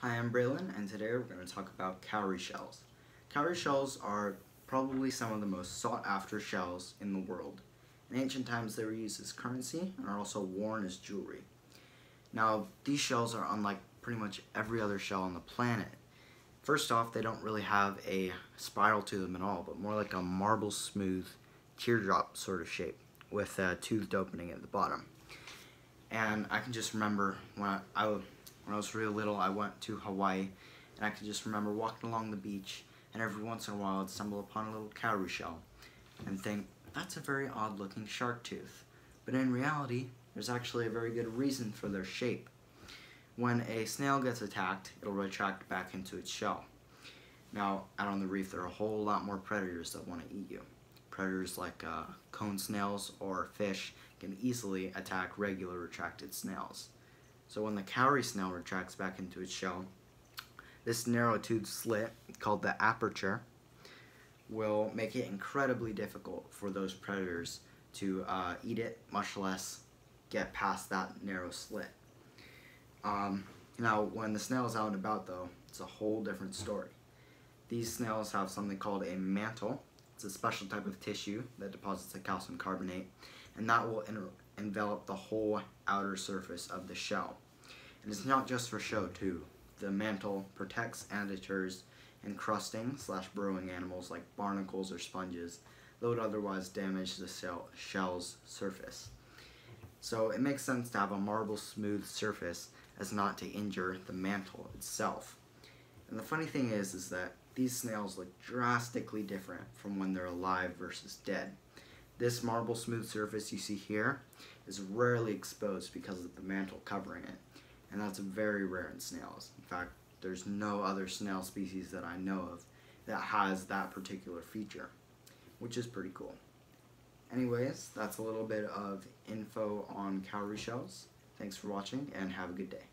Hi, I'm Braylon, and today we're going to talk about cowrie shells. Cowrie shells are probably some of the most sought after shells in the world. In ancient times they were used as currency and are also worn as jewelry. Now, these shells are unlike pretty much every other shell on the planet. First off, they don't really have a spiral to them at all, but more like a marble smooth teardrop sort of shape with a toothed opening at the bottom. And I can just remember when I was really little, I went to Hawaii, and I can just remember walking along the beach, and every once in a while I'd stumble upon a little cowrie shell and think, that's a very odd looking shark tooth. But in reality, there's actually a very good reason for their shape. When a snail gets attacked, it'll retract back into its shell. Now, out on the reef, there are a whole lot more predators that want to eat you. Predators like cone snails or fish can easily attack regular retracted snails. So when the cowrie snail retracts back into its shell, this narrow-toothed slit, called the aperture, will make it incredibly difficult for those predators to eat it, much less get past that narrow slit. Now, when the snail is out and about, though, it's a whole different story. These snails have something called a mantle. It's a special type of tissue that deposits a calcium carbonate, and that will envelop the whole outer surface of the shell. And it's not just for show, too. The mantle protects and deters encrusting / burrowing animals like barnacles or sponges that would otherwise damage the shell's surface. So it makes sense to have a marble smooth surface as not to injure the mantle itself. And the funny thing is that these snails look drastically different from when they're alive versus dead. This marble smooth surface you see here is rarely exposed because of the mantle covering it, and that's very rare in snails. In fact, there's no other snail species that I know of that has that particular feature, which is pretty cool. Anyways, that's a little bit of info on cowrie shells. Thanks for watching, and have a good day.